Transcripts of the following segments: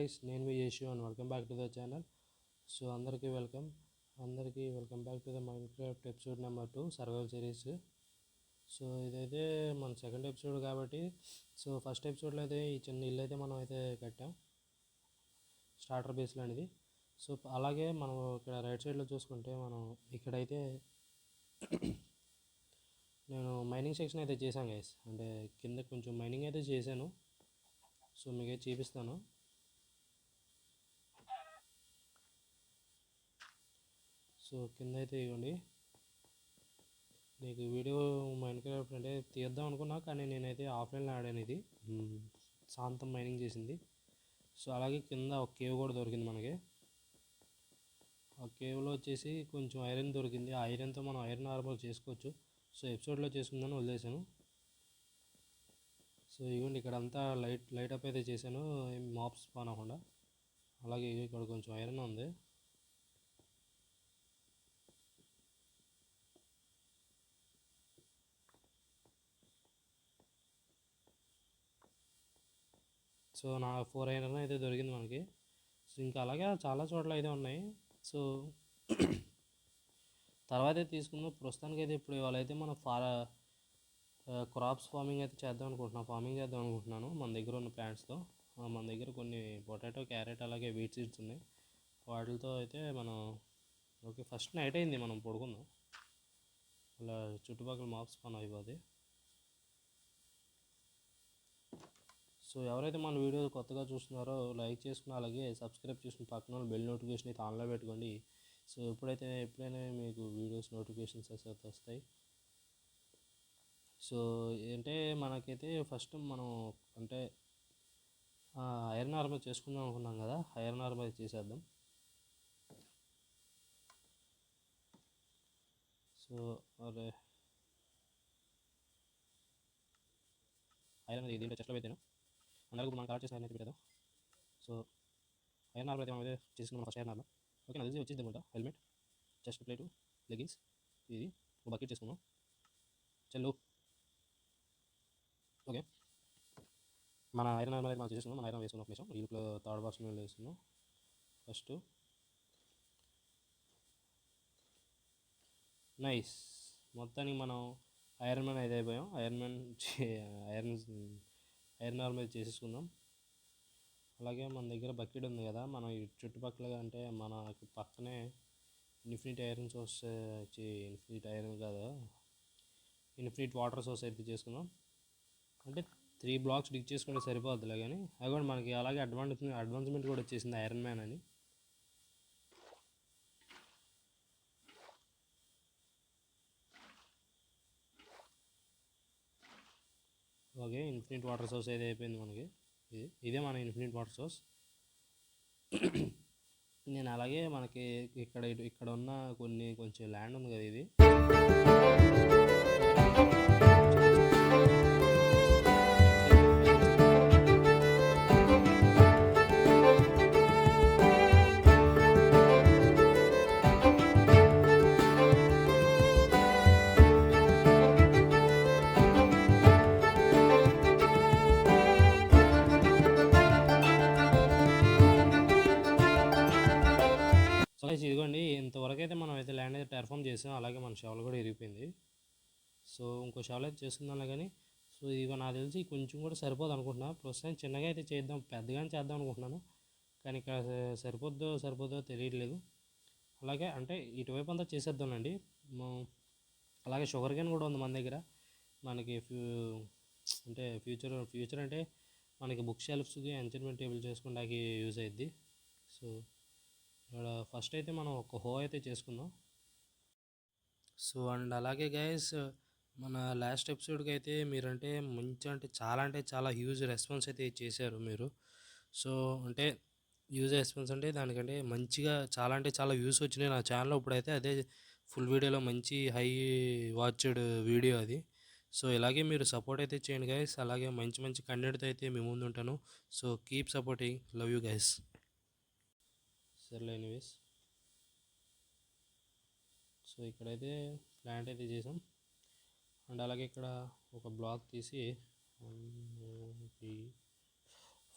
Guys, నేను మీ Yashu and welcome back to the channel. So అందరికీ welcome back to the Minecraft episode number 2 survival series. So ఇదైతే మన second episode కాబట్టి, so first ఎపిసోడ్లో అయితే ఈ చిన్న ఇల్లు అయితే మనం అయితే కట్టాం, స్టార్టర్ బేస్లో అనేది. సో అలాగే మనం ఇక్కడ రైట్ సైడ్లో చూసుకుంటే మనం ఇక్కడైతే నేను మైనింగ్ సెక్షన్ అయితే చేశాను గైస్, అంటే కింద కొంచెం మైనింగ్ అయితే చేశాను. సో మీకైతే చూపిస్తాను. సో కింద అయితే ఇవ్వండి, నీకు వీడియో మైన్క్రాఫ్ట్ అంటే తీద్దాం అనుకున్నా, కానీ నేనైతే ఆఫ్లైన్లో ఆడాను. ఇది శాంతం మైనింగ్ చేసింది. సో అలాగే కింద ఒక కేవ్ కూడా దొరికింది మనకి. ఆ కేవ్లో వచ్చేసి కొంచెం ఐరన్ దొరికింది. ఆ ఐరన్తో మనం ఐరన్ ఆర్మర్ చేసుకోవచ్చు. సో ఎపిసోడ్లో చేసుకుందాను వదిలేసాను. సో ఇవ్వండి, ఇక్కడ అంతా లైట్ అప్ అయితే చేశాను, మాప్స్ స్పాన్ అవ్వకుండా. అలాగే ఇక్కడ కొంచెం ఐరన్ ఉంది. సో నా 4 ఐరన్ అయితే దొరికింది మనకి. సో ఇంకా అలాగే చాలా చోట్ల అయితే ఉన్నాయి. సో తర్వాత అయితే తీసుకుందాం. ప్రస్తుతానికి అయితే ఇప్పుడు వాళ్ళైతే మన క్రాప్స్ ఫార్మింగ్ అయితే చేద్దాం అనుకుంటున్నాను మన దగ్గర ఉన్న ప్లాంట్స్తో. మన దగ్గర కొన్ని పొటాటో, క్యారెట్, అలాగే వీట్ సీడ్స్ ఉన్నాయి. వాటితో అయితే మనం ఓకే, ఫస్ట్ నైట్ అయింది, మనం పడుకుందాం. అలా చుట్టుపక్కల మాప్స్ పని అయిపోద్ది. సో ఎవరైతే మన వీడియో కొత్తగా చూస్తున్నారో లైక్ చేసుకుని, అలాగే సబ్స్క్రైబ్ చేసుకుని పక్కన బెల్ నోటిఫికేషన్ అయితే ఆన్లో పెట్టుకోండి. సో ఎప్పుడైనా మీకు వీడియోస్ నోటిఫికేషన్స్ అయితే వస్తాయి. సో ఏంటంటే మనకైతే ఫస్ట్ మనం అంటే ఐరన్ ఆర్మర్ చేసుకుందాం అనుకున్నాం కదా, ఐరన్ ఆర్మర్ చేసేద్దాం. సో అరే ఐరన్ దీంట్లో చెట్లు పెట్టాను, అందరికీ మనం కలెక్ట్ చేసిన ఐరన్ అయితే పెట్టాం. సో ఐరన్ ఆర్మర్ అయితే మనం అయితే చేసుకున్నాం. ఫస్ట్ ఐరన్ ఆర్మర్ ఓకే, నాకు తెలిసి వచ్చింది అనమాట. హెల్మెట్, చెస్ట్ ప్లేటు, లెగిన్స్, ఇది ఒక బకెట్ చేసుకున్నాం. చెల్లు ఓకే, మన ఐరన్ ఆర్మర్ అయితే మనం చేసుకున్నాం. మన ఐరన్ వేసుకున్నాం. కొంచెం ఇంట్లో థర్డ్ బాక్స్ వేసుకున్నాం. ఫస్ట్ నైస్, మొత్తానికి మనం ఐరన్ మ్యాన్ అయితే అయిపోయాం. ఐరన్ ఆర్మర్ చేసేసుకుందాం. అలాగే మన దగ్గర బకెట్ ఉంది కదా, మనం ఈ చుట్టుపక్కల అంటే మన పక్కనే infinite iron source, infinite iron కాదా, ఇన్ఫినిట్ వాటర్ సోర్స్ అయితే చేసుకుందాం. అంటే 3 బ్లాక్స్ డిగ్ చేసుకుంటే సరిపోద్దులే, కానీ అది కూడా మనకి అలాగే అడ్వాన్స్మెంట్ కూడా వచ్చేసింది ఐరన్ మ్యాన్ అని. ఓకే, ఇన్ఫినిట్ వాటర్ సోర్స్ అయితే అయిపోయింది మనకి. ఇదే మన ఇన్ఫినిట్ వాటర్ సోర్స్. నేను అలాగే మనకి ఇక్కడ ఉన్న కొంచెం ల్యాండ్ ఉంది కదా, ఇది ఇదిగోండి. ఇంతవరకు అయితే మనం అయితే ల్యాండ్ అయితే టెర్ఫామ్ చేసాం. అలాగే మన షవల్ కూడా ఇరిగిపోయింది. సో ఇంకో షవల్ అయితే చేస్తున్నాం కానీ, సో ఇవి నాకు తెలిసి కొంచెం కూడా సరిపోదు అనుకుంటున్నా. ప్రస్తుతం చిన్నగా అయితే పెద్దగానే చేద్దాం అనుకుంటున్నాను, కానీ ఇక్కడ సరిపోద్దో తెలియట్లేదు. అలాగే అంటే ఇటువైపు అంతా చేసేద్దామండి. అలాగే షుగర్ కేన్ కూడా ఉంది మన దగ్గర. మనకి అంటే ఫ్యూచర్ అంటే మనకి బుక్ షెల్ఫ్స్కి, ఎంచర్మెంట్ టేబుల్ చేసుకోవడానికి యూజ్ అయ్యిద్ది. సో ఇక్కడ ఫస్ట్ అయితే మనం ఒక హో అయితే చేసుకుందాం. సో అండ్ అలాగే గైస్, మన లాస్ట్ ఎపిసోడ్కి అయితే మీరంటే అంటే చాలా హ్యూజ్ రెస్పాన్స్ అయితే చేశారు మీరు. సో అంటే హ్యూజ్ రెస్పాన్స్ అంటే దానికంటే మంచిగా చాలా వ్యూస్ వచ్చినాయి నా ఛానల్లో. ఇప్పుడైతే అదే ఫుల్ వీడియోలో మంచి హై వాచ్డ్ వీడియో అది. సో ఇలాగే మీరు సపోర్ట్ అయితే చేయండి గైస్. అలాగే మంచి కంటెంట్తో అయితే మీ ముందు ఉంటాను. So keep supporting, love you guys. సర్లే ఎనీవేస్, సో ఇక్కడైతే ప్లాంట్ అయితే చేసాం. అండ్ అలాగే ఇక్కడ ఒక బ్లాక్ తీసి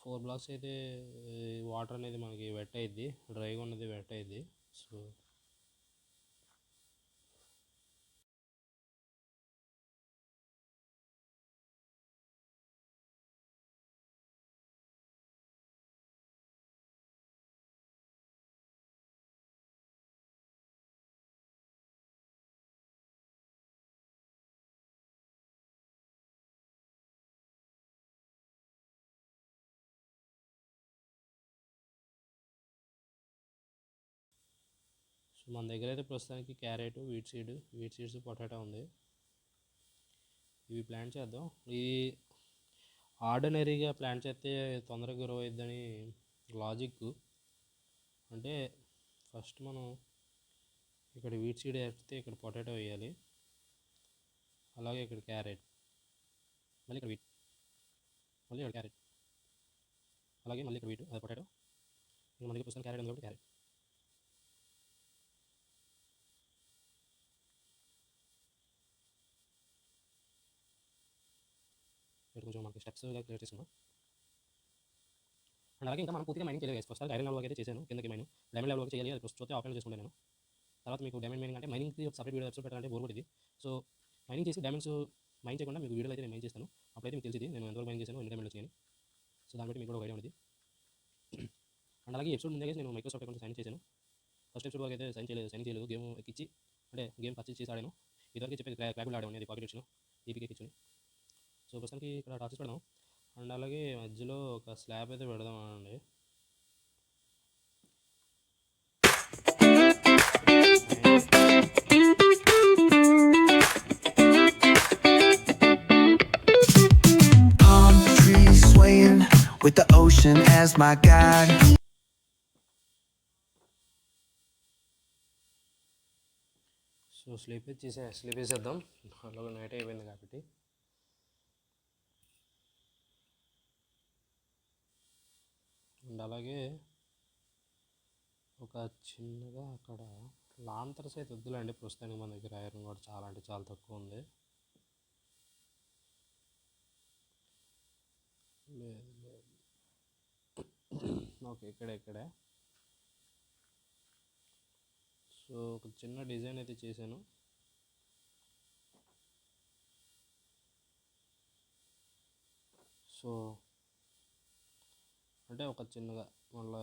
4 బ్లాక్స్ అయితే వాటర్ అనేది మనకి వెట్ అయ్యిద్ది, డ్రైగా ఉన్నది వెట్ అయ్యిద్ది. సో మన దగ్గర అయితే ప్రస్తుతానికి క్యారెట్, వీట్ సీడ్స్, పొటాటో ఉంది. ఇవి ప్లాంట్ చేద్దాం. ఇది ఆర్డినరీగా ప్లాంట్ చేస్తే తొందరగా గ్రో అయిద్దని లాజిక్. అంటే ఫస్ట్ మనం ఇక్కడ వీట్ సీడ్ వేస్తే ఇక్కడ పొటాటో వేయాలి, అలాగే ఇక్కడ క్యారెట్, మళ్ళీ ఇక్కడ వీట్, మళ్ళీ ఇక్కడ క్యారెట్, అలాగే మళ్ళీ ఇక్కడ వీట్, అది పొటాటో. ఇంకా మనకి ప్రస్తుతం క్యారెట్ ఉంది కాబట్టి క్యారెట్. ఇక్కడ కొంచెం మనకి స్టెప్స్గా క్లియర్ చేసుకున్నాం. అండ్ అలాగే ఇంకా మనం పూర్తిగా మైనింగ్ చేయలేదు. ఫస్ట్ ఐరన్ లెవెల్ అయితే చేశాను, కిందకి మైనింగ్ డైమండ్ లెవెల్ చేయాలి. అది ఫస్ట్ ఆపరేట్ చేసుకుంటాను నేను. తర్వాత మీకు డైమండ్ మైనింగ్ అంటే మైనింగ్కి ఒక సపరేట్ వీడియో ఎపిసోడ్ పెట్టాలంటే బోర్ కొట్టింది. సో మైనింగ్ చేసి డైమండ్స్ మైన్ చేయకుండా మీకు వీడియోలో అయితే నేను మైన్ చేస్తాను. అప్పుడైతే మీకు తెలిసింది నేను ఎంతవరకు మైన్ చేశాను, ఎన్ని డైమండ్లు వచ్చాయని. సో దాన్ని బట్టి మీకు కూడా ఒక ఐడియా ఉంది. అండ్ అలాగే ఎపిసోడ్ ముందే నేను మైక్రోసాఫ్ట్ అకౌంట్ సైన్ చేశాను. ఫస్ట్ ఎపిసోడ్ వరకు అయితే సైన్ చేయలేదు. గేమ్ ఎక్కించి అంటే గేమ్ పర్చేస్ చేసి ఆడాను. ఇదివరకు చెప్పేది క్రాక్ ఆడాను, అది పాకెట్ ఇచ్చాను ఈపీకి ఎక్కించుని. సో ప్రస్తుతానికి ఇక్కడ టార్చెస్ పెడదాం. అండ్ అలాగే మధ్యలో ఒక స్లాబ్ అయితే పెడదాం అండి. With the ocean as my guide. So sleep వేసేద్దాం, అలాగే నైట్ అయిపోయింది కాబట్టి. అండ్ అలాగే ఒక చిన్నగా అక్కడ లాంతర్స్ అయితే వద్దులేండి ప్రస్తుతానికి, మన దగ్గర ఐరన్ కూడా చాలా అంటే చాలా తక్కువ ఉంది. లేదు ఓకే, ఇక్కడే సో ఒక చిన్న డిజైన్ అయితే చేశాను. సో అంటే ఒక చిన్నగా మళ్ళీ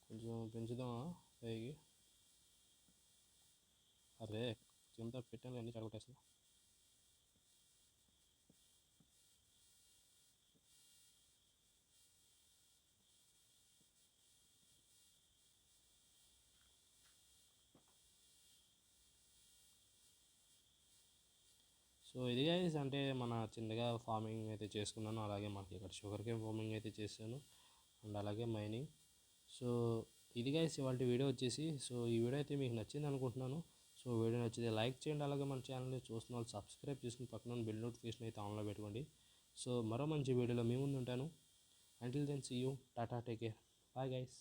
కొంచెం పెంచుదామా పైకి. అరే కింద పెట్టాను అన్నీ చెడగొట్టేస్తా. సో ఇది గైస్ అంటే మన చిన్నగా ఫార్మింగ్ అయితే చేసుకున్నాను. అలాగే మనకి ఇక్కడ షుగర్ కేన్ ఫార్మింగ్ అయితే చేశాను, అండ్ అలాగే మైనింగ్. సో ఇది గైస్ ఇవాళ వీడియో వచ్చేసి. సో ఈ వీడియో అయితే మీకు నచ్చింది అనుకుంటున్నాను. సో వీడియో నచ్చితే లైక్ చేయండి, అలాగే మన ఛానల్ని చూస్తున్న వాళ్ళు సబ్స్క్రైబ్ చేసుకుని పక్కన బెల్ నోటిఫికేషన్ అయితే ఆన్లో పెట్టుకోండి. సో మరో మంచి వీడియోలో మీ ముందు ఉంటాను. Until then see you, tata, take care, bye guys.